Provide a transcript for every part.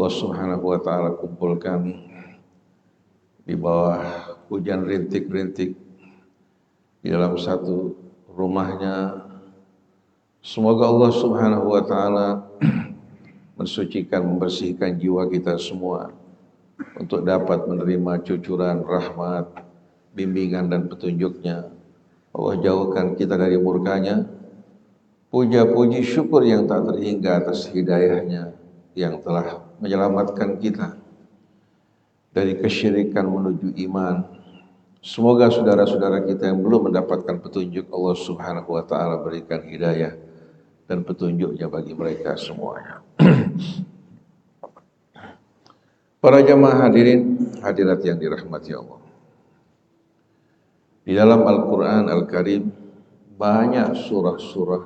Allah Subhanahu wa Ta'ala kumpulkan di bawah hujan rintik-rintik di dalam satu rumahnya. Semoga Allah Subhanahu wa Ta'ala mensucikan, membersihkan jiwa kita semua untuk dapat menerima cucuran rahmat, bimbingan dan petunjuknya. Allah jauhkan kita dari murkanya. Puja puji syukur yang tak terhingga atas hidayahnya yang telah menyelamatkan kita dari kesyirikan menuju iman. Semoga saudara-saudara kita yang belum mendapatkan petunjuk, Allah Subhanahu wa Ta'ala berikan hidayah dan petunjuknya bagi mereka semuanya. Para jamaah hadirin hadirat yang dirahmati Allah, di dalam Al-Quran Al-Karim banyak surah-surah,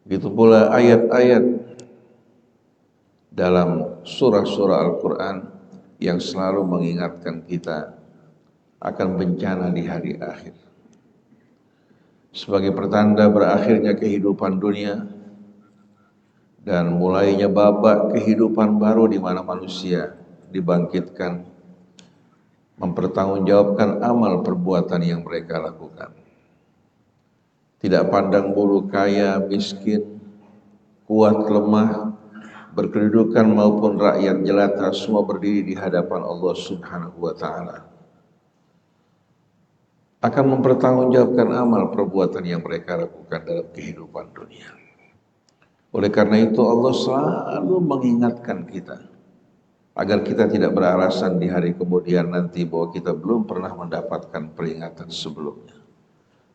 begitu pula ayat-ayat dalam surah-surah Al-Quran yang selalu mengingatkan kita akan bencana di hari akhir. Sebagai pertanda berakhirnya kehidupan dunia dan mulainya babak kehidupan baru di mana manusia dibangkitkan mempertanggungjawabkan amal perbuatan yang mereka lakukan. Tidak pandang bulu kaya, miskin, kuat, lemah, berkedudukan maupun rakyat jelata, semua berdiri di hadapan Allah Subhanahu wa Ta'ala, akan mempertanggungjawabkan amal perbuatan yang mereka lakukan dalam kehidupan dunia. Oleh karena itu Allah selalu mengingatkan kita agar kita tidak beralasan di hari kemudian nanti bahwa kita belum pernah mendapatkan peringatan sebelumnya.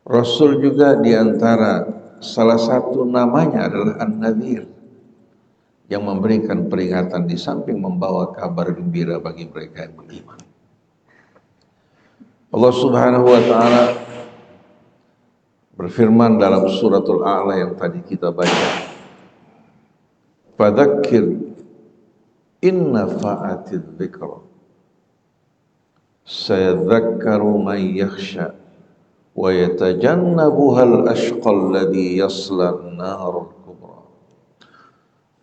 Rasul juga diantara salah satu namanya adalah An-Nadhir, yang memberikan peringatan di samping membawa kabar gembira bagi mereka yang beriman. Allah Subhanahu wa Ta'ala berfirman dalam suratul A'la yang tadi kita baca, fadzakir inna fa'atidz dzikra sayadzakkaru man yakhsha wa yatajannabuhal ashqal ladzi yaslan narul kubra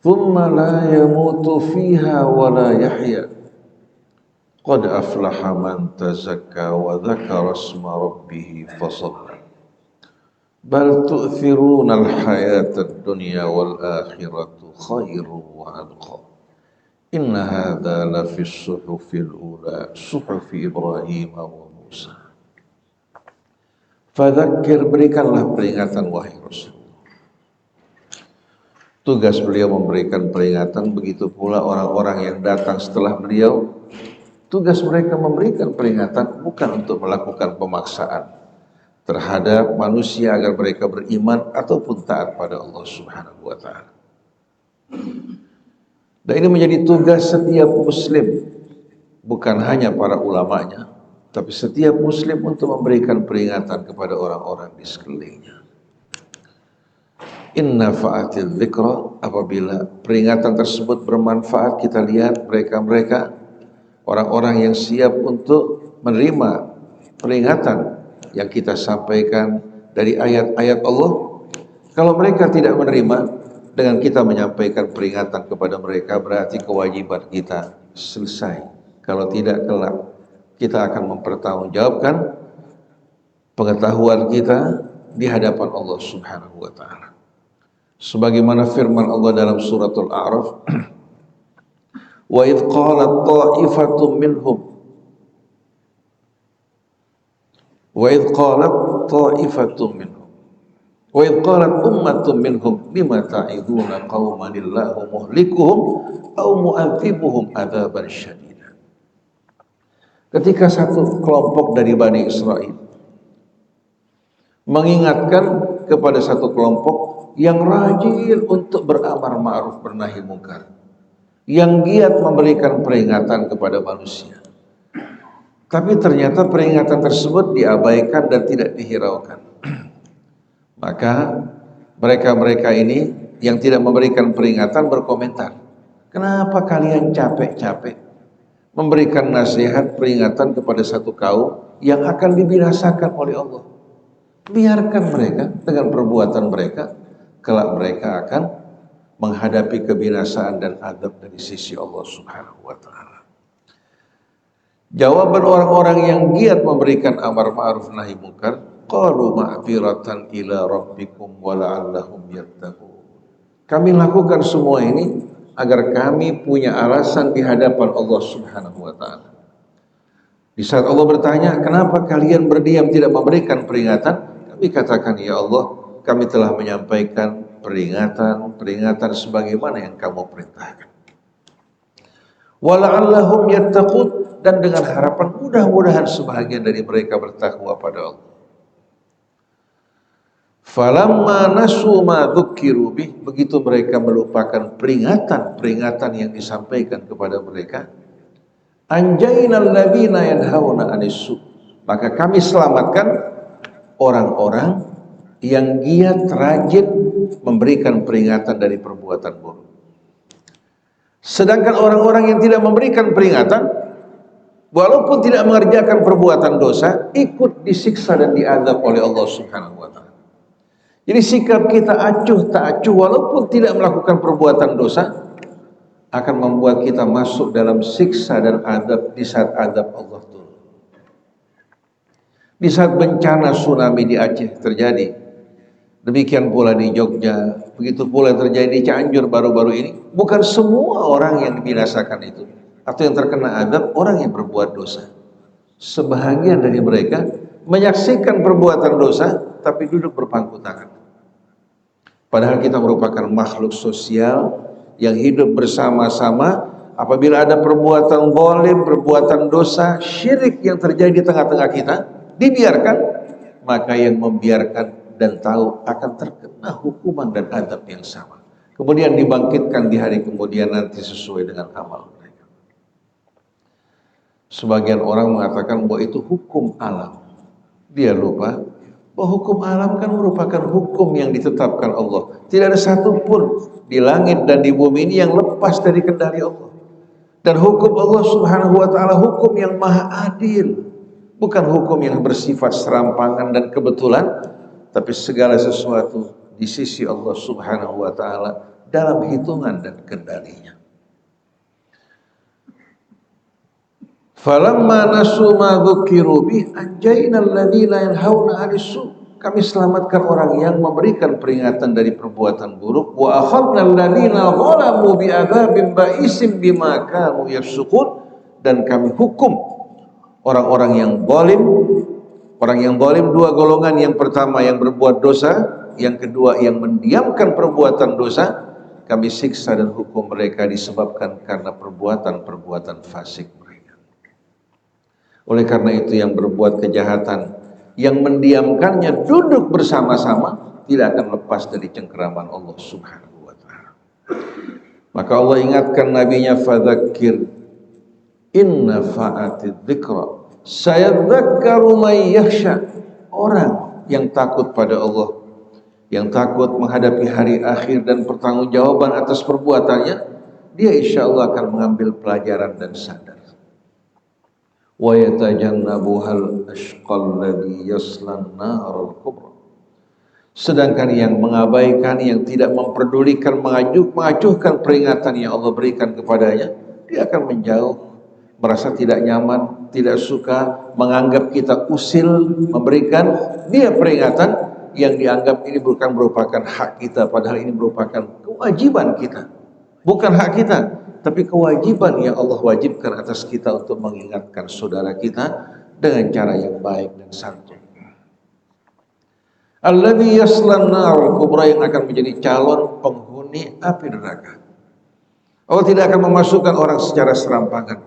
thumma la yamutu fiha wa la yahya qad aflaha man tazakka wa dzakara isma rabbih fasalla bal tu'thiruna al-hayata ad-dunya wal akhiratu khairun wa abqa inna hadza la fi as-suhufil ula suhufi Ibrahim wa Musa. Fadzakir, berikanlah peringatan wahai Rasul. Tugas beliau memberikan peringatan, begitu pula orang-orang yang datang setelah beliau. Tugas mereka memberikan peringatan bukan untuk melakukan pemaksaan terhadap manusia agar mereka beriman ataupun taat pada Allah Subhanahu wa Ta'ala. Dan ini menjadi tugas setiap muslim, bukan hanya para ulamanya, tapi setiap muslim untuk memberikan peringatan kepada orang-orang di sekelilingnya. Inna fa'atidz dzikra, apabila peringatan tersebut bermanfaat, kita lihat mereka-mereka orang-orang yang siap untuk menerima peringatan yang kita sampaikan dari ayat-ayat Allah. Kalau mereka tidak menerima, dengan kita menyampaikan peringatan kepada mereka, berarti kewajiban kita selesai. Kalau tidak, kelak kita akan mempertanggungjawabkan pengetahuan kita di hadapan Allah Subhanahu wa Ta'ala. Sebagaimana firman Allah dalam suratul A'raf, wa idh qalat ta'ifatum minhum wa idh qalat ta'ifatum minhum wa idh qalat ummatun minhum lima ta'iduna qauman illahu muhlikuhum aw mu'adzibuhum adzaban syadida. Ketika satu kelompok dari Bani Israel mengingatkan kepada satu kelompok yang rajin untuk beramar ma'ruf bernahi mungkar, yang giat memberikan peringatan kepada manusia, tapi ternyata peringatan tersebut diabaikan dan tidak dihiraukan. Maka mereka-mereka ini yang tidak memberikan peringatan berkomentar, kenapa kalian capek-capek memberikan nasihat peringatan kepada satu kaum yang akan dibinasakan oleh Allah? Biarkan mereka dengan perbuatan mereka, kelak mereka akan menghadapi kebinasaan dan adab dari sisi Allah Subhanahu wa taala. Jawaban orang-orang yang giat memberikan amar ma'ruf nahi munkar, qalu ma'firatan ila rabbikum wa la'allahum yattaqun. Kami lakukan semua ini agar kami punya alasan di hadapan Allah Subhanahu wa taala. Di saat Allah bertanya, "Kenapa kalian berdiam tidak memberikan peringatan?" Kami katakan, "Ya Allah, kami telah menyampaikan peringatan sebagaimana yang kamu perintahkan. Wala'allahum yattaqun, dan dengan harapan mudah-mudahan sebahagian dari mereka bertakwa pada Allah." Falamma nasu ma dzukiru bih, begitu mereka melupakan peringatan yang disampaikan kepada mereka, anjainal ladzina yanhauna 'anis-su, maka kami selamatkan orang-orang yang giat rajin memberikan peringatan dari perbuatan buruk. Sedangkan orang-orang yang tidak memberikan peringatan, walaupun tidak mengerjakan perbuatan dosa, ikut disiksa dan diazab oleh Allah Subhanahu wa taala. Jadi sikap kita acuh tak acuh walaupun tidak melakukan perbuatan dosa akan membuat kita masuk dalam siksa dan azab di saat azab Allah turun. Di saat bencana tsunami di Aceh terjadi, demikian pula di Jogja, begitu pula terjadi di Cianjur baru-baru ini, bukan semua orang yang dibinasakan itu atau yang terkena azab orang yang berbuat dosa. Sebahagian dari mereka menyaksikan perbuatan dosa tapi duduk berpangku tangan. Padahal kita merupakan makhluk sosial yang hidup bersama-sama. Apabila ada perbuatan zalim, perbuatan dosa, syirik yang terjadi di tengah-tengah kita, dibiarkan, maka yang membiarkan dan tahu akan terkena hukuman dan azab yang sama. Kemudian dibangkitkan di hari kemudian nanti sesuai dengan amal mereka. Sebagian orang mengatakan bahwa itu hukum alam. Dia lupa bahwa hukum alam kan merupakan hukum yang ditetapkan Allah. Tidak ada satupun di langit dan di bumi ini yang lepas dari kendali Allah. Dan hukum Allah Subhanahu wa taala hukum yang maha adil. Bukan hukum yang bersifat serampangan dan kebetulan, tapi segala sesuatu di sisi Allah Subhanahu wa taala dalam hitungan dan kendalinya. Falamma nasu ma dzukiru bih anjainal ladzina yanhauna 'anis-su, kami selamatkan orang yang memberikan peringatan dari perbuatan buruk, wa akhadnal ladzina zalamu bi'adzabin ba'isin bima kanu yafsukun, dan kami hukum orang-orang yang zalim. Orang yang zalim dua golongan, yang pertama yang berbuat dosa, yang kedua yang mendiamkan perbuatan dosa, kami siksa dan hukum mereka disebabkan karena perbuatan-perbuatan fasik mereka. Oleh karena itu yang berbuat kejahatan, yang mendiamkannya duduk bersama-sama, tidak akan lepas dari cengkeraman Allah Subhanahu wa taala. Maka Allah ingatkan nabinya, fadzakir inna fa'atid dzikra sayadzakkaru may yakhsha. Orang yang takut pada Allah, yang takut menghadapi hari akhir dan pertanggungjawaban atas perbuatannya, dia insya Allah akan mengambil pelajaran dan sadar. Wa yatajannabuhal ashqal ladzi yaslan naral kubra. Sedangkan yang mengabaikan, yang tidak memperdulikan, mengacuhkan peringatan yang Allah berikan kepadanya, dia akan menjauh, merasa tidak nyaman, tidak suka, menganggap kita usil memberikan dia peringatan yang dianggap ini bukan merupakan hak kita, padahal ini merupakan kewajiban kita. Bukan hak kita, tapi kewajiban yang Allah wajibkan atas kita untuk mengingatkan saudara kita dengan cara yang baik dan santun. Alladzi yaslan nar kubra, yang akan menjadi calon penghuni api neraka. Allah tidak akan memasukkan orang secara serampangan,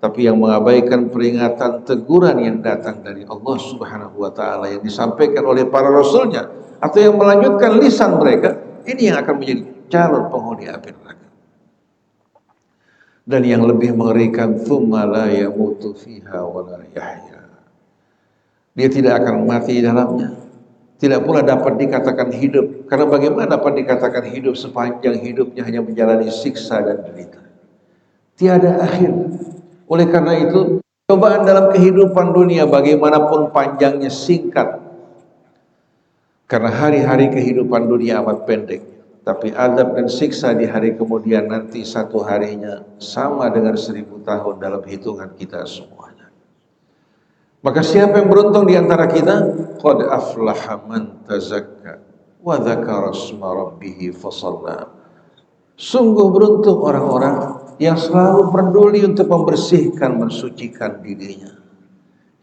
tapi yang mengabaikan peringatan, teguran yang datang dari Allah Subhanahu wa taala yang disampaikan oleh para rasulnya, atau yang melanjutkan lisan mereka, ini yang akan menjadi calon penghuni api neraka. Dan yang lebih mengerikan, tsumma la yamutu fiha wa la yahya. Dia tidak akan mati di dalamnya, tidak pula dapat dikatakan hidup. Karena bagaimana dapat dikatakan hidup sepanjang hidupnya hanya menjalani siksa dan derita, tiada akhir. Oleh karena itu, cobaan dalam kehidupan dunia bagaimanapun panjangnya singkat, karena hari-hari kehidupan dunia amat pendek. tapi adab dan siksa di hari kemudian nanti satu harinya sama dengan 1000 tahun dalam hitungan kita semuanya. Maka siapa yang beruntung di antara kita? Qad aflaha man tazakka wa dzakara isma rabbih fasalla. Sungguh beruntung orang-orang yang selalu peduli untuk membersihkan, mensucikan dirinya,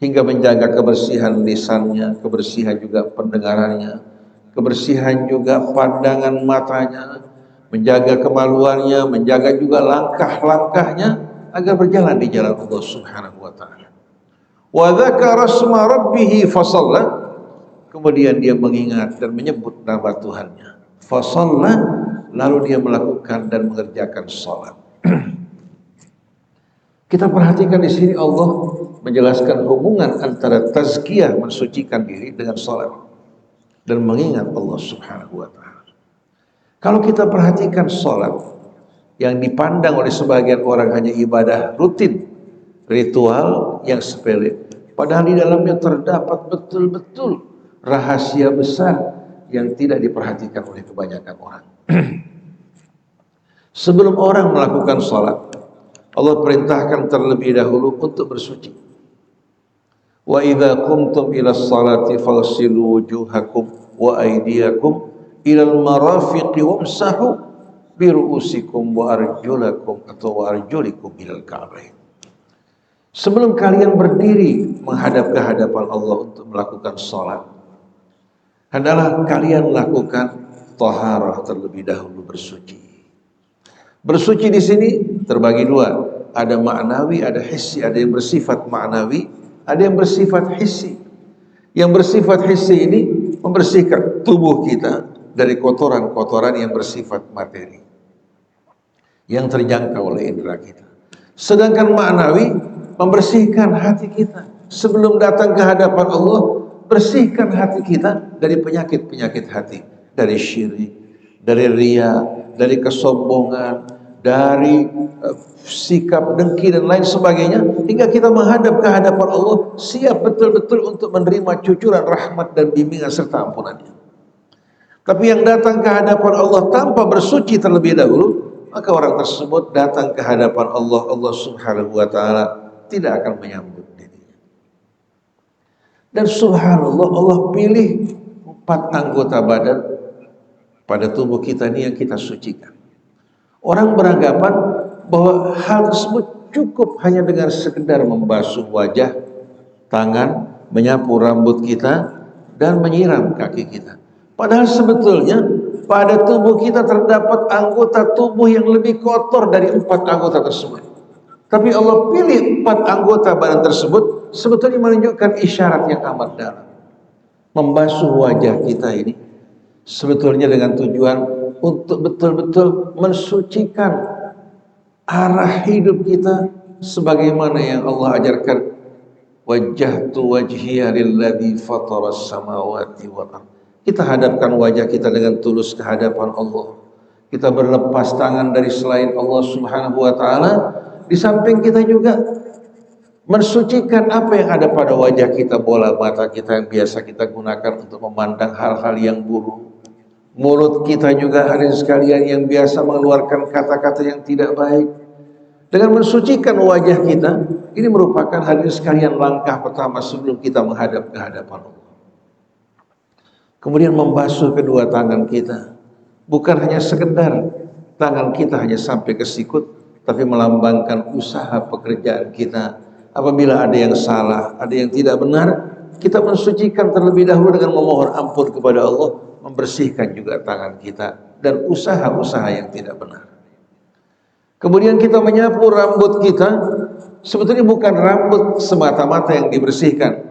hingga menjaga kebersihan lisannya, kebersihan juga pendengarannya, kebersihan juga pandangan matanya, menjaga kemaluannya, menjaga juga langkah-langkahnya agar berjalan di jalan Allah Subhanahu wa taala. Wa dzakara isma rabbih fasalla, kemudian dia mengingat dan menyebut nama Tuhannya. Fasalla, lalu dia melakukan dan mengerjakan salat. Kita perhatikan di sini Allah menjelaskan hubungan antara tazkiyah, mensucikan diri, dengan salat dan mengingat Allah Subhanahu wa taala. Kalau kita perhatikan salat yang dipandang oleh sebagian orang hanya ibadah rutin, ritual yang sepele, padahal di dalamnya terdapat betul-betul rahasia besar yang tidak diperhatikan oleh kebanyakan orang. Sebelum orang melakukan salat, Allah perintahkan terlebih dahulu untuk bersuci. Wa idza qumtum ila sholati faghsilu wujuhakum wa aydiyakum ila al-marafiqi wamsahu bi ru'usikum wa arjulakum atau wa arjulikum ila al-ka'bayn. Sebelum kalian berdiri menghadap ke hadapan Allah untuk melakukan salat, hendaklah kalian lakukan taharah terlebih dahulu, bersuci. Bersuci di sini terbagi dua, ada maknawi, ada hissi, ada yang bersifat maknawi, ada yang bersifat hissi. Yang bersifat hissi ini membersihkan tubuh kita dari kotoran-kotoran yang bersifat materi, yang terjangkau oleh indera kita. Sedangkan maknawi membersihkan hati kita. Sebelum datang ke hadapan Allah, bersihkan hati kita dari penyakit-penyakit hati, dari syirik, dari riya, dari kesombongan, dari sikap dengki dan lain sebagainya, hingga kita menghadap ke hadapan Allah siap betul-betul untuk menerima cucuran rahmat dan bimbingan serta ampunannya. Tapi yang datang ke hadapan Allah tanpa bersuci terlebih dahulu, maka orang tersebut datang ke hadapan Allah, Allah Subhanahu wa taala tidak akan menyambut dirinya. Dan subhanallah, Allah pilih 4 anggota badan pada tubuh kita ini yang kita sucikan. Orang beranggapan bahwa hal tersebut cukup hanya dengan sekedar membasuh wajah, tangan, menyapu rambut kita, dan menyiram kaki kita. Padahal sebetulnya pada tubuh kita terdapat anggota tubuh yang lebih kotor dari 4 anggota tersebut. Tapi Allah pilih 4 anggota badan tersebut sebetulnya menunjukkan isyarat yang amat dalam. Membasuh wajah kita ini sebetulnya dengan tujuan untuk betul-betul mensucikan arah hidup kita sebagaimana yang Allah ajarkan. Wajjahtu wajhiya lilladzi fataras samawati wal ardh. Kita hadapkan wajah kita dengan tulus ke hadapan Allah. Kita berlepas tangan dari selain Allah Subhanahu wa taala. Di samping kita juga mensucikan apa yang ada pada wajah kita, bola mata kita yang biasa kita gunakan untuk memandang hal-hal yang buruk. Mulut kita juga hadirin sekalian yang biasa mengeluarkan kata-kata yang tidak baik. Dengan mensucikan wajah kita, ini merupakan hadirin sekalian langkah pertama sebelum kita menghadap ke hadapan Allah. Kemudian membasuh kedua tangan kita. Bukan hanya sekedar tangan kita hanya sampai ke sikut, tapi melambangkan usaha pekerjaan kita. Apabila ada yang salah, ada yang tidak benar, kita mensucikan terlebih dahulu dengan memohon ampun kepada Allah, membersihkan juga tangan kita dan usaha-usaha yang tidak benar. Kemudian kita menyapu rambut kita, sebetulnya bukan rambut semata-mata yang dibersihkan,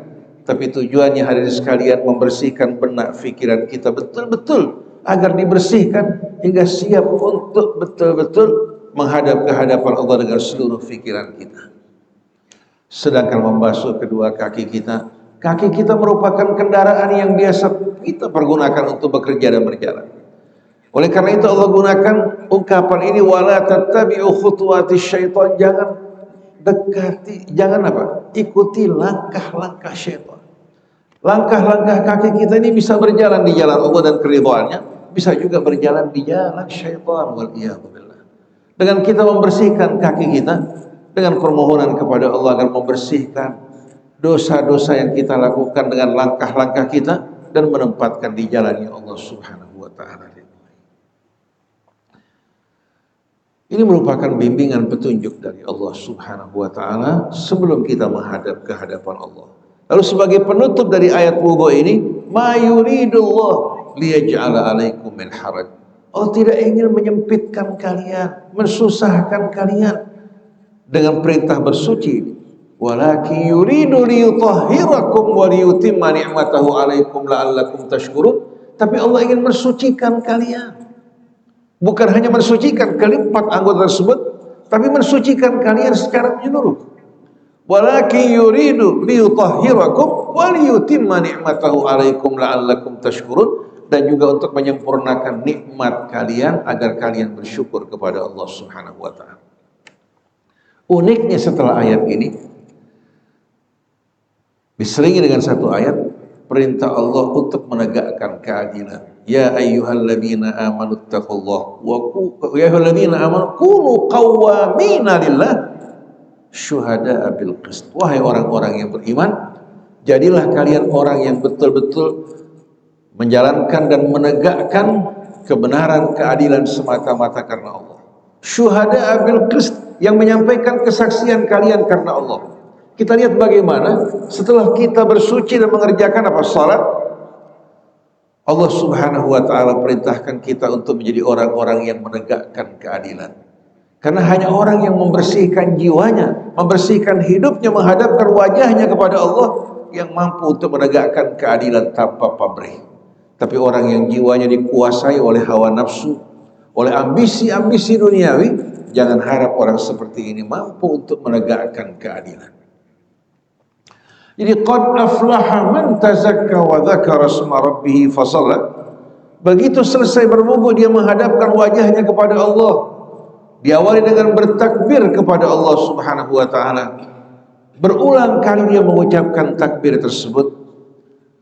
tapi tujuannya hadirin sekalian membersihkan benak pikiran kita betul-betul agar dibersihkan hingga siap untuk betul-betul menghadap ke hadapan Allah dengan seluruh pikiran kita. Sedangkan membasuh kedua kaki kita merupakan kendaraan yang biasa kita pergunakan untuk bekerja dan berjalan. Oleh karena itu Allah gunakan ungkapan ini, wala tattabi'u khutuwati syaitan, jangan dekati, jangan apa? Ikuti langkah-langkah syaitan. Langkah-langkah kaki kita ini bisa berjalan di jalan Allah dan keridhaannya, bisa juga berjalan di jalan syaitan waliyadzubillah. Dengan kita membersihkan kaki kita dengan permohonan kepada Allah agar membersihkan dosa-dosa yang kita lakukan dengan langkah-langkah kita dan menempatkan di jalannya Allah Subhanahu wa taala. Ini merupakan bimbingan petunjuk dari Allah Subhanahu wa taala sebelum kita menghadap ke hadapan Allah. Lalu sebagai penutup dari ayat wudu ini, ma yuridullah liyaj'ala 'alaikum min haraj. Allah tidak ingin menyempitkan kalian, mensusahkan kalian dengan perintah bersuci. Walakin yuridu liyutahhirakum wa liyutimma ni'matahu 'alaikum la'allakum tashkurun. Tapi Allah ingin mensucikan kalian. Bukan hanya mensucikan keempat anggota tersebut, tapi mensucikan kalian secara menyeluruh. Walakin yuridu liyutahhirakum wa liyutimma ni'matahu 'alaikum la'allakum tashkurun, dan juga untuk menyempurnakan nikmat kalian agar kalian bersyukur kepada Allah Subhanahu wa taala. Uniknya setelah ayat ini diselingi dengan satu ayat perintah Allah untuk menegakkan keadilan. Ya ayyuhalladzina amanu taqullaha ya ayyuhalladzina amanu kunu qawwamina lillah syuhada'a bil qist. Wahai orang-orang yang beriman, jadilah kalian orang yang betul-betul menjalankan dan menegakkan kebenaran, keadilan semata-mata karena Allah. Syuhada'a bil qist, yang menyampaikan kesaksian kalian karena Allah. Kita lihat bagaimana setelah kita bersuci dan mengerjakan salat, Allah Subhanahu wa taala perintahkan kita untuk menjadi orang-orang yang menegakkan keadilan. Karena hanya orang yang membersihkan jiwanya, membersihkan hidupnya, menghadapkan wajahnya kepada Allah yang mampu untuk menegakkan keadilan tanpa pamrih. Tapi orang yang jiwanya dikuasai oleh hawa nafsu, oleh ambisi-ambisi duniawi, jangan harap orang seperti ini mampu untuk menegakkan keadilan. Jadi qad aflaha man tazakka wa dzakara isma rabbih fa shalla. Begitu selesai berwudu dia menghadapkan wajahnya kepada Allah. Diawali dengan bertakbir kepada Allah Subhanahu wa taala. Berulang kali dia mengucapkan takbir tersebut,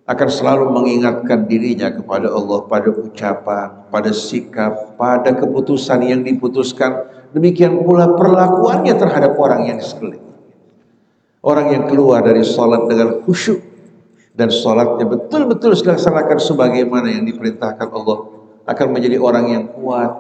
akan selalu mengingatkan dirinya kepada Allah pada ucapan, pada sikap, pada keputusan yang diputuskan. Demikian pula perlakuannya terhadap orang yang di sekeliling. Orang yang keluar dari salat dengan khusyuk dan salatnya betul-betul dilaksanakan sebagaimana yang diperintahkan Allah, akan menjadi orang yang kuat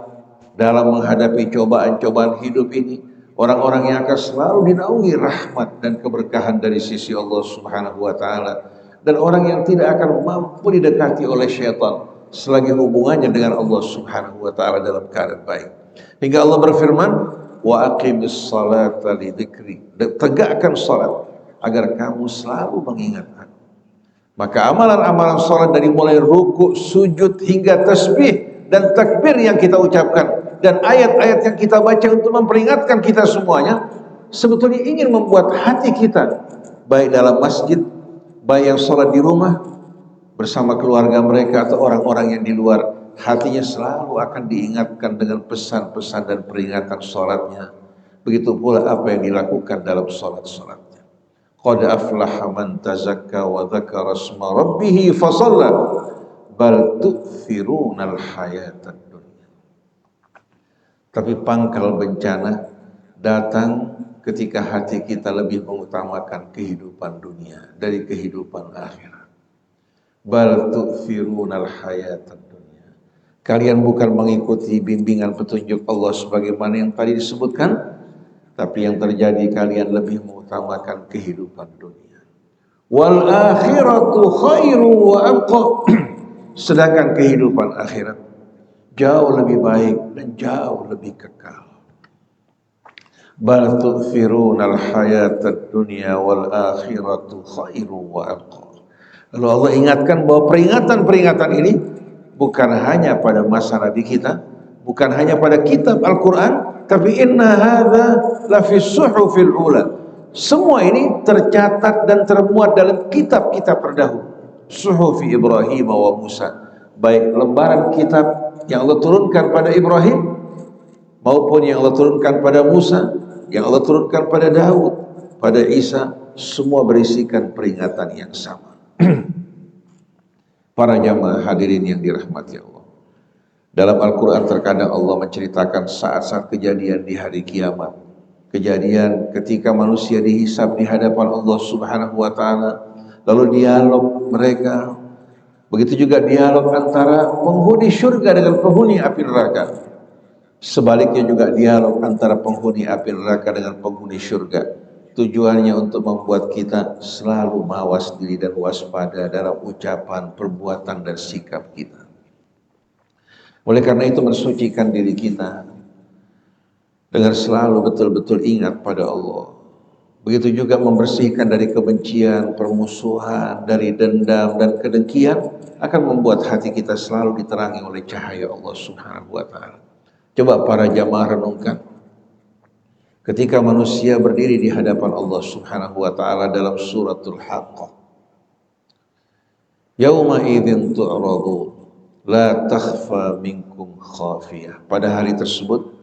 dalam menghadapi cobaan-cobaan hidup ini. Orang-orang yang akan selalu dinaungi rahmat dan keberkahan dari sisi Allah Subhanahu wa taala, dan orang yang tidak akan mampu didekati oleh syaitan selagi hubungannya dengan Allah Subhanahu wa taala dalam keadaan baik. Hingga Allah berfirman, wa aqimis salata li dzikri, tegakkan salat agar kamu selalu mengingat aku. Maka amalan-amalan salat dari mulai ruku, sujud hingga tasbih dan takbir yang kita ucapkan dan ayat-ayat yang kita baca untuk memperingatkan kita semuanya, sebetulnya ingin membuat hati kita, baik dalam masjid, baik yang salat di rumah bersama keluarga mereka atau orang-orang yang di luar, hatinya selalu akan diingatkan dengan pesan-pesan dan peringatan salatnya. Begitu pula apa yang dilakukan dalam salat-salatnya. Qad aflaha man tazakka wa dzakara isma rabbih fa shalla bal tu'thirunal hayatad dunya. Tapi pangkal bencana datang ketika hati kita lebih mengutamakan kehidupan dunia dari kehidupan akhirat. Bal tu'thirunal hayatad dunya. Kalian bukan mengikuti bimbingan petunjuk Allah sebagaimana yang tadi disebutkan, tapi yang terjadi kalian lebih mengutamakan kehidupan dunia. Wal akhiratu khairu wa abqa. Sedangkan kehidupan akhirat jauh lebih baik dan jauh lebih kekal. Bal tu'thirunal hayatad dunya wal akhiratu khairu wa abqa. Lalu Allah ingatkan bahwa peringatan-peringatan ini bukan hanya pada masa Nabi kita, bukan hanya pada kitab Al-Quran, tapi inna hadza la fi suhufil ula. Semua ini tercatat dan termuat dalam kitab-kitab terdahulu. Suhufi Ibrahim wa Musa, baik lembaran kitab yang Allah turunkan pada Ibrahim maupun yang Allah turunkan pada Musa, yang Allah turunkan pada Daud, pada Isa, semua berisikan peringatan yang sama. Para jamaah hadirin yang dirahmati Allah, Dalam Al-Quran terkadang Allah menceritakan saat-saat kejadian di hari kiamat, kejadian ketika manusia dihisab di hadapan Allah Subhanahu wa Ta'ala, lalu dialog mereka, begitu juga dialog antara penghuni surga dengan penghuni api neraka. Sebaliknya juga dialog antara penghuni api neraka dengan penghuni surga. Tujuannya untuk membuat kita selalu mawas diri dan waspada dalam ucapan, perbuatan, dan sikap kita. Oleh karena itu mensucikan diri kita dengan selalu betul-betul ingat pada Allah. Begitu juga membersihkan dari kebencian, permusuhan, dari dendam dan kedengkian akan membuat hati kita selalu diterangi oleh cahaya Allah Subhanahu wa Ta'ala. Coba para jamaah renungkan. Ketika manusia berdiri di hadapan Allah Subhanahu wa Ta'ala dalam suratul Haqqah. Yauma idzin tu'radun la takhfa minkum khafiyah. Pada hari tersebut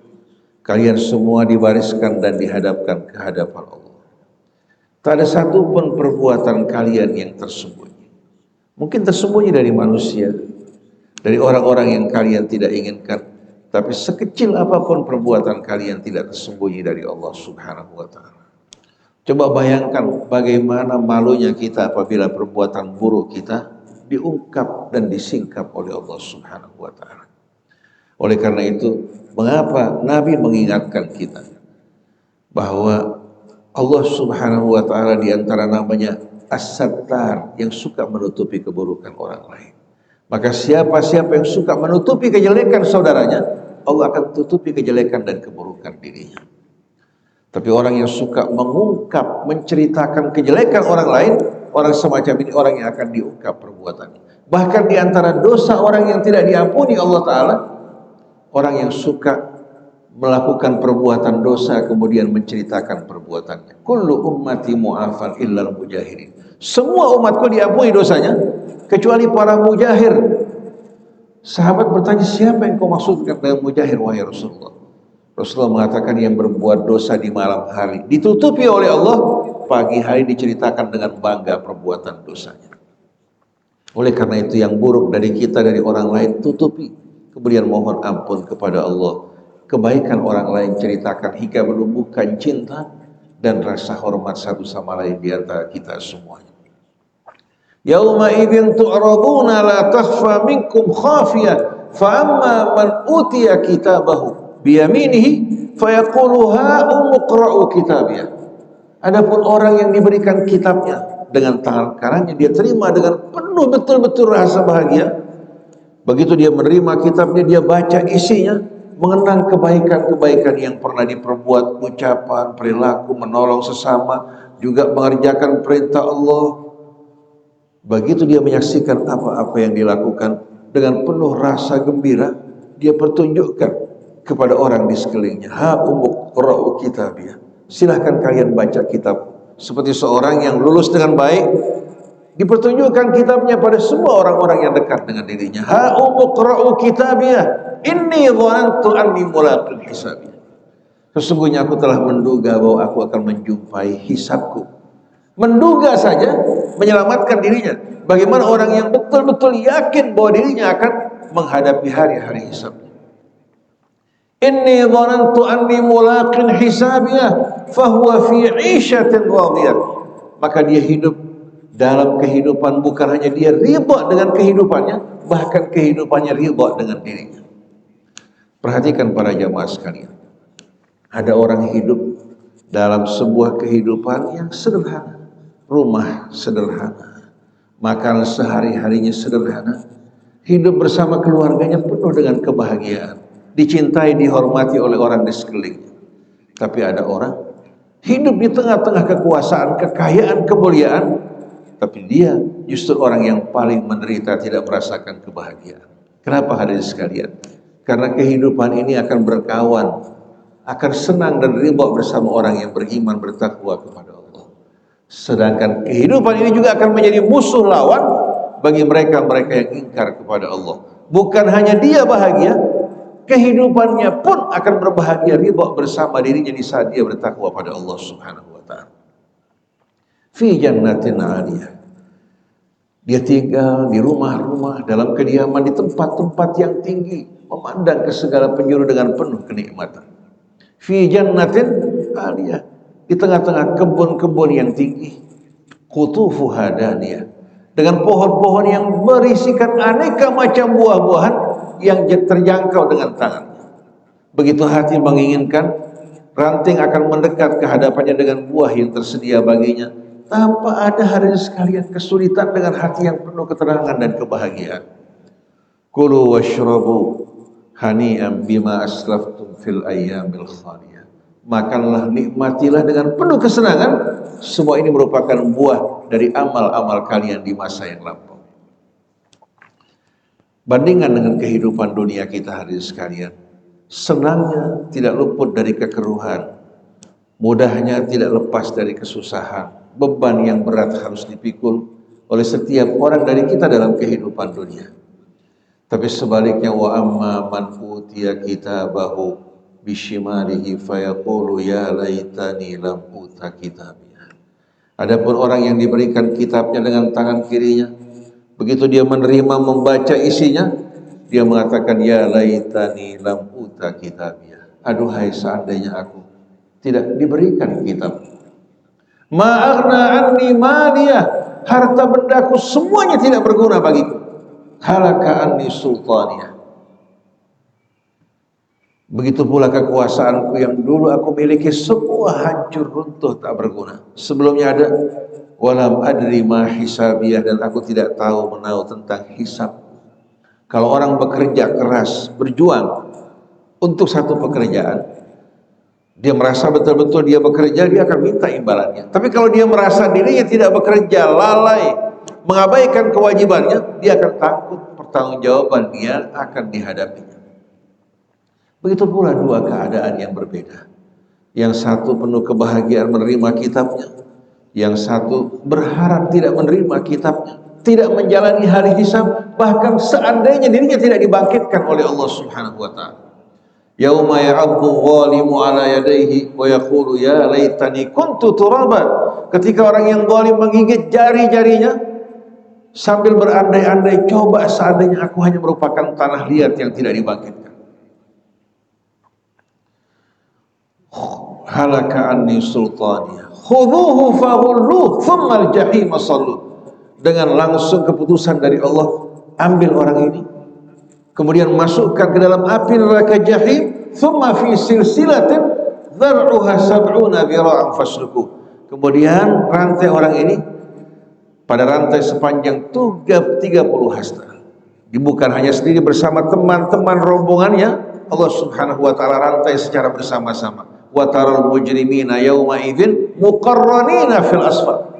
kalian semua dibariskan dan dihadapkan ke hadapan Allah. Tak ada satu pun perbuatan kalian yang tersembunyi. Mungkin tersembunyi dari manusia, dari orang-orang yang kalian tidak inginkan, tapi sekecil apapun perbuatan kalian tidak tersembunyi dari Allah Subhanahu wa Ta'ala. Coba bayangkan bagaimana malunya kita apabila perbuatan buruk kita diungkap dan disingkap oleh Allah Subhanahu wa Ta'ala. Oleh karena itu, mengapa Nabi mengingatkan kita bahwa Allah Subhanahu wa Ta'ala di antara namanya As-Sattar, yang suka menutupi keburukan orang lain. Maka siapa-siapa yang suka menutupi kejelekan saudaranya, Allah akan tutupi kejelekan dan keburukan dirinya. Tapi orang yang suka mengungkap, menceritakan kejelekan orang lain, orang semacam ini orang yang akan diungkap perbuatannya. Bahkan di antara dosa orang yang tidak diampuni Allah Ta'ala, orang yang suka melakukan perbuatan dosa kemudian menceritakan perbuatannya. Kullu ummati mu'afan illal mujahirin. Semua umatku diampuni dosanya kecuali para mujahir. Sahabat bertanya, siapa yang kau maksudkan dengan mujahir wahai Rasulullah? Rasulullah mengatakan yang berbuat dosa di malam hari ditutupi oleh Allah, pagi hari diceritakan dengan bangga perbuatan dosanya. Oleh karena itu yang buruk dari kita, dari orang lain, tutupi, kemudian mohon ampun kepada Allah. Kebaikan orang lain ceritakan hingga menumbuhkan cinta dan rasa hormat satu sama lain di antara kita semuanya. Yauma idzin tu'raduna la takhfa minkum khafiyah fa amma man utiya kitabahu biyaminihi fayaqulu ha umqra'u kitabiyah. Adapun orang yang diberikan kitabnya dengan tangan kanannya, dia terima dengan penuh betul-betul rasa bahagia. Begitu dia menerima kitabnya, dia baca isinya, mengenang kebaikan-kebaikan yang pernah diperbuat, ucapan, perilaku, menolong sesama, juga mengerjakan perintah Allah. Begitu dia menyaksikan apa-apa yang dilakukan dengan penuh rasa gembira, dia pertunjukkan kepada orang di sekelilingnya. Ha umqra'u kitabiyah. Silahkan kalian baca kitab. Seperti seorang yang lulus dengan baik, dipertunjukkan kitabnya pada semua orang-orang yang dekat dengan dirinya. Ha umqra'u kitabiyah. Inni dhanantu anni mulaqin hisabiyah. Sesungguhnya aku telah menduga bahwa aku akan menjumpai hisabku. Menduga saja menyelamatkan dirinya. Bagaimana orang yang betul-betul yakin bahwa dirinya akan menghadapi hari-hari hisab. Inni dhanantu anni mulaqin hisabiyah fahuwa fi 'ishatin radiyah. Maka dia hidup dalam kehidupan, bukan hanya dia ridha dengan kehidupannya, bahkan kehidupannya ridha dengan dirinya. Perhatikan para jamaah sekalian. Ada orang hidup dalam sebuah kehidupan yang sederhana. Rumah sederhana, makan sehari-harinya sederhana, hidup bersama keluarganya penuh dengan kebahagiaan, dicintai, dihormati oleh orang di sekelilingnya. Tapi ada orang hidup di tengah-tengah kekuasaan, kekayaan, kemuliaan, tapi dia justru orang yang paling menderita, tidak merasakan kebahagiaan. Kenapa hadirin sekalian? Karena kehidupan ini akan berkawan, akan senang dan ridha bersama orang yang beriman, bertakwa kepada Allah. Sedangkan kehidupan ini juga akan menjadi musuh lawan bagi mereka-mereka yang ingkar kepada Allah. Bukan hanya dia bahagia, kehidupannya pun akan berbahagia, ridha bersama dirinya di saat dia bertakwa pada Allah Subhanahu wa Ta'ala. Fi jannatin 'aliyah. Dia tinggal di rumah-rumah, dalam kediaman, di tempat-tempat yang tinggi, memandang ke segala penjuru dengan penuh kenikmatan. Fi jannatin aliyah, di tengah-tengah kebun-kebun yang tinggi, qutufuha daniyah, dengan pohon-pohon yang berisikan aneka macam buah-buahan yang terjangkau dengan tangan. Begitu hati menginginkan, ranting akan mendekat ke hadapannya dengan buah yang tersedia baginya, tanpa ada hadirin sekalian kesulitan, dengan hati yang penuh keterangan dan kebahagiaan. Kulu washrabu hani'an bima aslaftum fil ayyamil khaliyah. Makanlah, nikmatilah dengan penuh kesenangan. Semua ini merupakan buah dari amal-amal kalian di masa yang lampau. Bandingkan dengan kehidupan dunia kita hadirin sekalian, senangnya tidak luput dari kekeruhan, mudahnya tidak lepas dari kesusahan, beban yang berat harus dipikul oleh setiap orang dari kita dalam kehidupan dunia. Tapi sebaliknya, wa amma man utiya kitabahu bishimalihi fayaqulu ya laitani lam uta kitabiyah. Adapun orang yang diberikan kitabnya dengan tangan kirinya, begitu dia menerima membaca isinya, dia mengatakan ya laitani lam uta kitabiyah. Aduhai seandainya aku tidak diberikan kitab. Ma aghna anni maliyah, harta bendaku semuanya tidak berguna bagiku. Halaka anni sultaniyah, begitu pula kekuasaanku yang dulu aku miliki semua hancur runtuh tak berguna. Sebelumnya ada walam adri ma hisabiyah, dan aku tidak tahu menahu tentang hisab. Kalau orang bekerja keras, berjuang untuk satu pekerjaan, dia merasa betul-betul dia bekerja, dia akan minta imbalannya. Tapi kalau dia merasa dirinya tidak bekerja, lalai, mengabaikan kewajibannya, dia akan takut pertanggungjawaban dia akan dihadapinya. Begitu pula dua keadaan yang berbeda. Yang satu penuh kebahagiaan menerima kitabnya, yang satu berharap tidak menerima kitabnya, tidak menjalani hari hisab, bahkan seandainya dirinya tidak dibangkitkan oleh Allah Subhanahu wa taala. Yauma ya'addu zalimu ala yadayhi wa yaqulu ya laitani kuntu turaban. Ketika orang yang zalim menggigit jari-jarinya sambil berandai-andai, coba seandainya aku hanya merupakan tanah liat yang tidak dibangkitkan. Halaka anni sultaniyah khudhuhu faghulluh thumma al-jahim sallu. Dengan langsung keputusan dari Allah, ambil orang ini, kemudian masukkan ke dalam api neraka jahim, thumma fi silsilatin dhar'uha sab'una dhira'an fasluku. Kemudian rantai orang ini pada rantai sepanjang 30 hasta, bukan hanya sendiri, bersama teman-teman rombongannya. Allah Subhanahu wa taala rantai secara bersama-sama. Wa taral mujrimina yawma idzin muqarranina fil asfal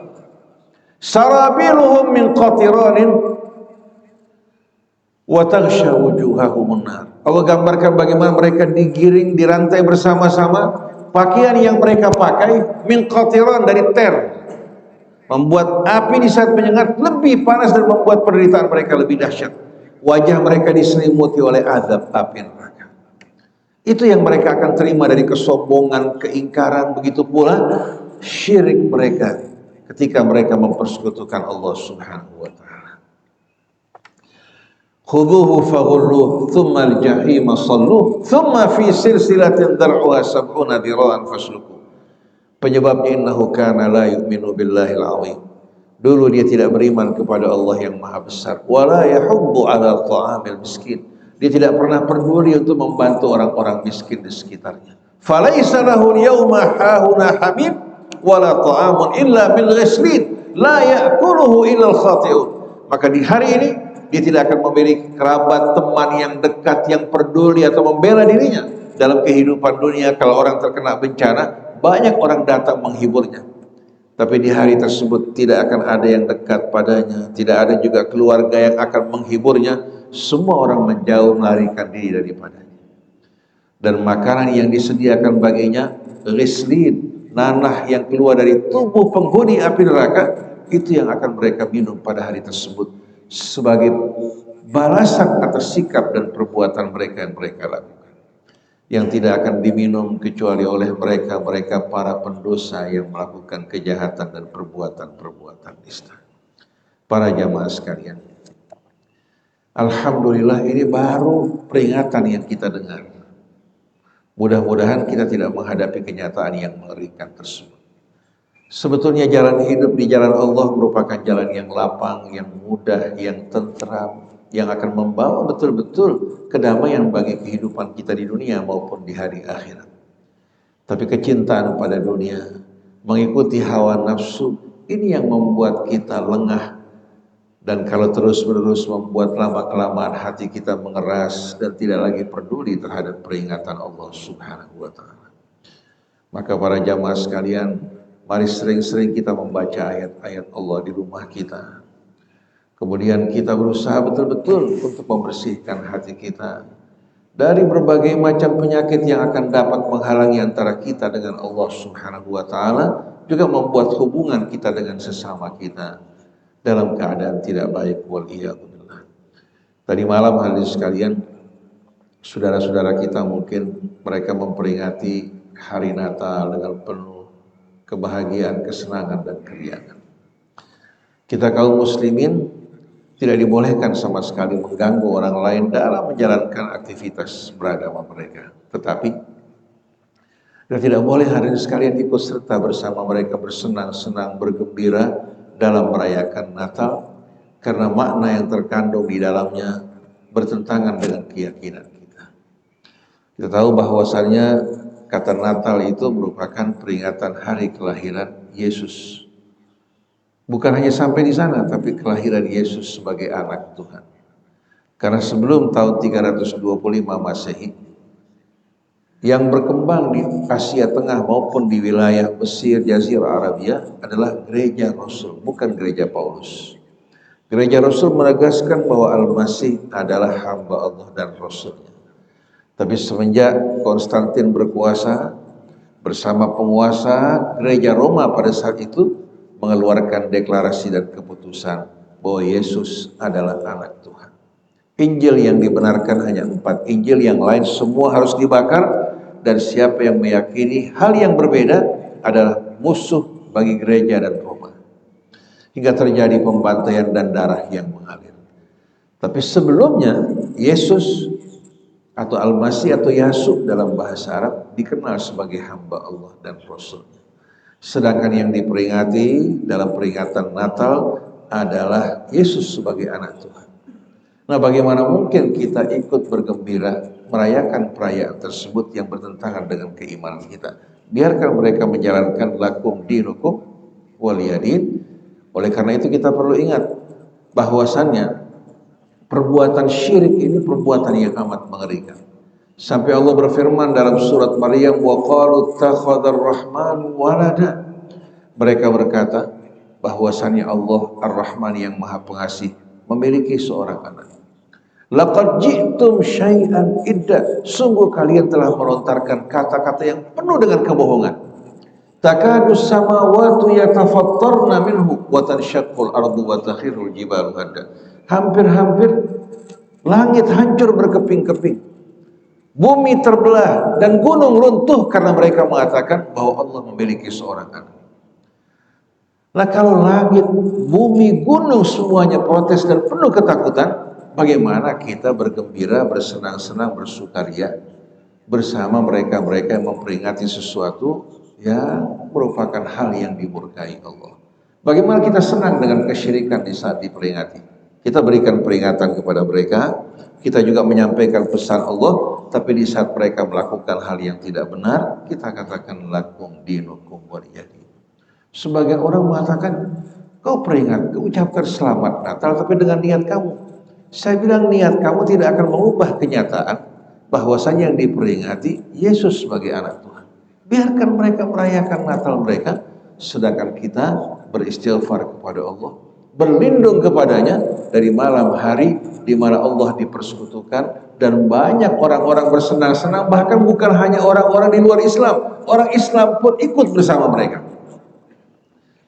sarabiluhum min qatiranin wa taghsha wujuhahum nar. Allah gambarkan bagaimana mereka digiring, dirantai bersama-sama. Pakaian yang mereka pakai min qatiran, dari ter, membuat api di saat menyengat lebih panas dan membuat penderitaan mereka lebih dahsyat. Wajah mereka diselimuti oleh azab api neraka. Itu yang mereka akan terima dari kesombongan, keingkaran. Begitu pula syirik mereka ketika mereka mempersekutukan Allah Subhanahu wa taala. Khudhuhu faghulluh thumma al-jahima salluh thumma fi silsilatin dar'uha sab'una dhira'an fasluku. Penyebabnya innahu kana la yu'minu billahil azim. Dulu dia tidak beriman kepada Allah yang maha besar. Wala yahuddu ala ta'amil miskin. Dia tidak pernah peduli untuk membantu orang-orang miskin di sekitarnya. Falaisa lahu al-yawma hahuna hamim wala ta'amun illa bil ghislin la ya'kuluhu illa al-khati'un. Maka di hari ini dia tidak akan memiliki kerabat, teman yang dekat, yang peduli atau membela dirinya. Dalam kehidupan dunia, kalau orang terkena bencana, banyak orang datang menghiburnya. Tapi di hari tersebut tidak akan ada yang dekat padanya, tidak ada juga keluarga yang akan menghiburnya. Semua orang menjauh, melarikan diri daripadanya. Dan makanan yang disediakan baginya ghislin, nanah yang keluar dari tubuh penghuni api neraka, itu yang akan mereka minum pada hari tersebut sebagai balasan atas sikap dan perbuatan mereka yang mereka lakukan, yang tidak akan diminum kecuali oleh mereka para pendosa yang melakukan kejahatan dan perbuatan-perbuatan nista. Para jamaah sekalian, Alhamdulillah ini baru peringatan yang kita dengar. Mudah-mudahan kita tidak menghadapi kenyataan yang mengerikan tersebut. Sebetulnya jalan hidup di jalan Allah merupakan jalan yang lapang, yang mudah, yang tentram, yang akan membawa betul-betul kedamaian bagi kehidupan kita di dunia maupun di hari akhirat. Tapi kecintaan pada dunia, mengikuti hawa nafsu, ini yang membuat kita lengah. Dan kalau terus-menerus membuat lama-kelamaan hati kita mengeras dan tidak lagi peduli terhadap peringatan Allah Subhanahu wa Ta'ala. Maka para jamaah sekalian, mari sering-sering kita membaca ayat-ayat Allah di rumah kita. Kemudian kita berusaha betul-betul untuk membersihkan hati kita dari berbagai macam penyakit yang akan dapat menghalangi antara kita dengan Allah Subhanahu wa Ta'ala, juga membuat hubungan kita dengan sesama kita dalam keadaan tidak baik. Waliyadzubillah. Tadi malam hadirin sekalian, saudara-saudara kita mungkin mereka memperingati hari Natal dengan penuh kebahagiaan, kesenangan dan keriangan. Kita kaum muslimin tidak dibolehkan sama sekali mengganggu orang lain dalam menjalankan aktivitas beragama mereka. Tetapi kita tidak boleh hadirin sekalian ikut serta bersama mereka bersenang-senang, bergembira dalam merayakan Natal, karena makna yang terkandung di dalamnya bertentangan dengan keyakinan kita. Kita tahu bahwasannya kata Natal itu merupakan peringatan hari kelahiran Yesus. Bukan hanya sampai di sana, tapi kelahiran Yesus sebagai anak Tuhan. Karena sebelum tahun 325 Masehi, yang berkembang di Asia Tengah maupun di wilayah Mesir, Jazirah Arabia adalah gereja Rasul, bukan gereja Paulus. Gereja Rasul menegaskan bahwa Al-Masih adalah hamba Allah dan Rasulnya. Tapi semenjak Konstantin berkuasa bersama penguasa gereja Roma pada saat itu mengeluarkan deklarasi dan keputusan bahwa Yesus adalah anak Tuhan. Injil yang dibenarkan hanya 4, Injil yang lain semua harus dibakar, dan siapa yang meyakini hal yang berbeda adalah musuh bagi gereja dan Roma. Hingga terjadi pembantaian dan darah yang mengalir. Tapi sebelumnya Yesus atau Al-Masih atau Yasub dalam bahasa Arab dikenal sebagai hamba Allah dan Rasulnya. Sedangkan yang diperingati dalam peringatan Natal adalah Yesus sebagai anak Tuhan. Nah, bagaimana mungkin kita ikut bergembira merayakan perayaan tersebut yang bertentangan dengan keimanan kita? Biarkan mereka menjalankan lakum dinukum waliyadin. Oleh karena itu kita perlu ingat bahwasannya perbuatan syirik ini perbuatan yang amat mengerikan. Sampai Allah berfirman dalam surat Maryam, wa qalu takhadar rahman walada. Mereka berkata bahwasannya Allah Ar-Rahman yang Maha Pengasih memiliki seorang anak. Laqad ji'tum syai'an idda. Sungguh kalian telah melontarkan kata-kata yang penuh dengan kebohongan. Takadus samawati yatafattarna minhu wa tanshaqqul ardu wa takhirul jibalu hadda. Hampir-hampir langit hancur berkeping-keping, bumi terbelah dan gunung runtuh karena mereka mengatakan bahwa Allah memiliki seorang anak. Nah, kalau langit, bumi, gunung semuanya protes dan penuh ketakutan, bagaimana kita bergembira, bersenang-senang, bersukaria bersama mereka-mereka yang memperingati sesuatu yang merupakan hal yang dimurkai Allah? Bagaimana kita senang dengan kesyirikan di saat diperingati? Kita berikan peringatan kepada mereka, kita juga menyampaikan pesan Allah, tapi di saat mereka melakukan hal yang tidak benar, kita katakan lakum dinukum waliyadin. Sebagian orang mengatakan, kau peringat, kau ucapkan selamat Natal, tapi dengan niat kamu. Saya bilang niat kamu tidak akan mengubah kenyataan bahwasanya yang diperingati Yesus sebagai anak Tuhan. Biarkan mereka merayakan Natal mereka, sedangkan kita beristighfar kepada Allah, berlindung kepadanya dari malam hari di mana Allah dipersekutukan dan banyak orang-orang bersenang-senang, bahkan bukan hanya orang-orang di luar Islam, orang Islam pun ikut bersama mereka.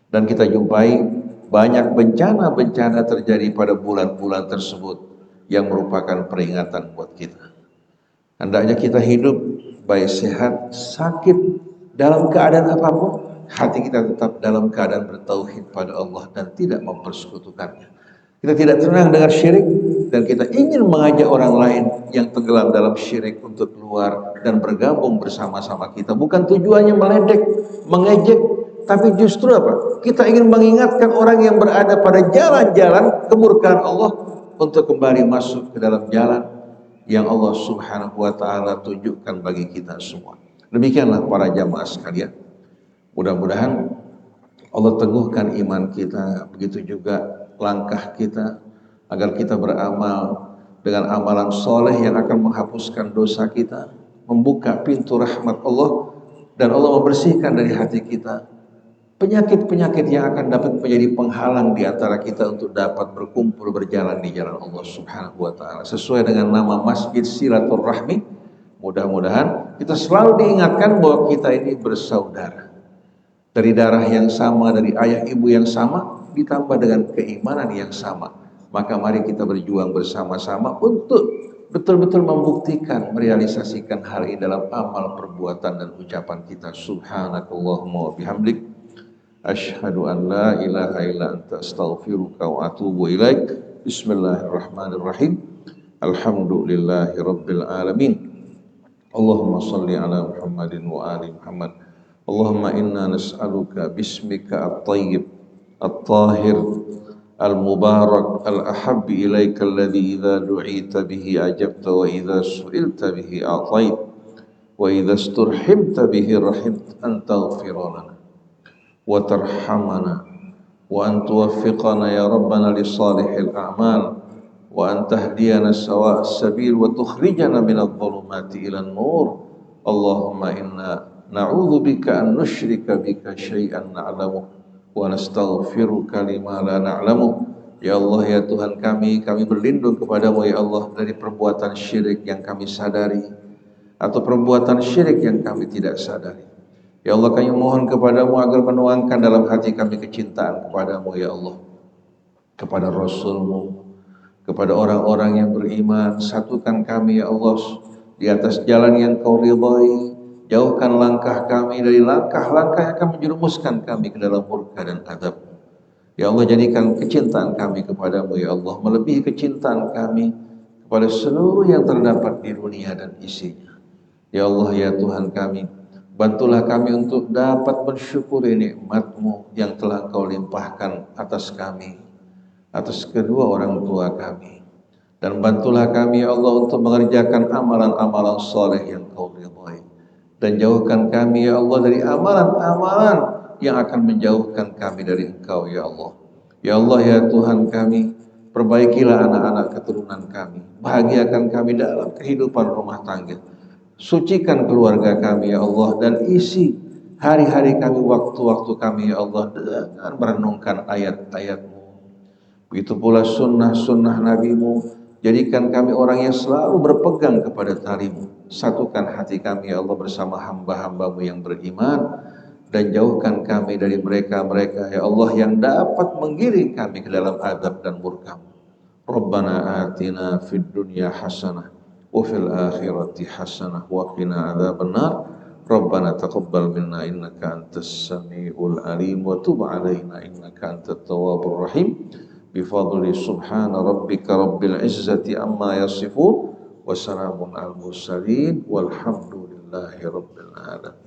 Dan kita jumpai banyak bencana-bencana terjadi pada bulan-bulan tersebut yang merupakan peringatan buat kita. Hendaknya kita hidup baik sehat, sakit, dalam keadaan apapun, hati kita tetap dalam keadaan bertauhid pada Allah dan tidak mempersekutukannya. Kita tidak tenang dengan syirik, dan kita ingin mengajak orang lain yang tenggelam dalam syirik untuk keluar dan bergabung bersama-sama kita. Bukan tujuannya meledek, mengejek, tapi justru apa? Kita ingin mengingatkan orang yang berada pada jalan-jalan kemurkaan Allah untuk kembali masuk ke dalam jalan yang Allah Subhanahu wa taala tunjukkan bagi kita semua. Demikianlah para jamaah sekalian. Mudah-mudahan Allah teguhkan iman kita, begitu juga langkah kita agar kita beramal dengan amalan soleh yang akan menghapuskan dosa kita, membuka pintu rahmat Allah, dan Allah membersihkan dari hati kita penyakit-penyakit yang akan dapat menjadi penghalang di antara kita untuk dapat berkumpul berjalan di jalan Allah Subhanahu wa taala sesuai dengan nama Masjid Silaturahmi. Mudah-mudahan kita selalu diingatkan bahwa kita ini bersaudara dari darah yang sama, dari ayah ibu yang sama, ditambah dengan keimanan yang sama. Maka mari kita berjuang bersama-sama untuk betul-betul membuktikan, merealisasikan hal ini dalam amal, perbuatan, dan ucapan kita. Subhanakallahumma wa bihamdik, asyhadu an la ilaha illa anta astaghfiruka wa atubu ilaik. Bismillahirrahmanirrahim. Alhamdulillahi rabbil alamin. Allahumma salli ala Muhammadin wa ali Muhammad. Allahumma inna nas'aluka bismika at-tayyib at-tahir al-mubarak al-ahabbi ilaika alladhi idha du'ita bihi ajabta wa idha su'ilta bihi a'tait wa idha isturhimta bihi rahimt an taghfira lana wa tarhamana wa an tuwaffiqana ya rabbana li salihil a'mal wa an tahdiyana sawa' as-sabil wa tukhrijana minadh dhulumati ila an-nur. Allahumma inna na'udzu bika an nusyrika bika syai'an na'lamu wa nastaghfiruka lima la na'lamu. Ya Allah, ya Tuhan kami berlindung kepadamu ya Allah dari perbuatan syirik yang kami sadari atau perbuatan syirik yang kami tidak sadari. Ya Allah, kami mohon kepadamu agar menuangkan dalam hati kami kecintaan kepadamu ya Allah, kepada Rasulmu, kepada orang-orang yang beriman. Satukan kami ya Allah di atas jalan yang kau ridhai. Jauhkan langkah kami dari langkah-langkah yang akan menjerumuskan kami ke dalam murka dan adab. Ya Allah, jadikan kecintaan kami kepadamu ya Allah melebihi kecintaan kami kepada seluruh yang terdapat di dunia dan isinya. Ya Allah, ya Tuhan kami, bantulah kami untuk dapat bersyukuri nikmat-Mu yang telah Engkau limpahkan atas kami, atas kedua orang tua kami. Dan bantulah kami ya Allah untuk mengerjakan amalan-amalan soleh yang Kau ridhai. Dan jauhkan kami ya Allah dari amalan-amalan yang akan menjauhkan kami dari Engkau ya Allah. Ya Allah, ya Tuhan kami, perbaikilah anak-anak keturunan kami, bahagiakan kami dalam kehidupan rumah tangga, sucikan keluarga kami ya Allah, dan isi hari-hari kami, waktu-waktu kami ya Allah dengan merenungkan ayat-ayat-Mu. Begitu pula sunnah-sunnah Nabi-Mu. Jadikan kami orang yang selalu berpegang kepada tali-Mu. Satukan hati kami ya Allah bersama hamba-hamba-Mu yang beriman, dan jauhkan kami dari mereka-mereka ya Allah yang dapat menggiring kami ke dalam azab dan murka-Mu. Rabbana atina fid dunya hasanah wa fil akhirati hasanah wa qina adzabannar. Rabbana taqabbal minna innaka antas samiul alim wa tub alaina innaka antat tawwabur rahim. Bifadli subhana rabbika rabbil izzati amma yasifun wa salamun al mursalin walhamdulillahi rabbil alamin.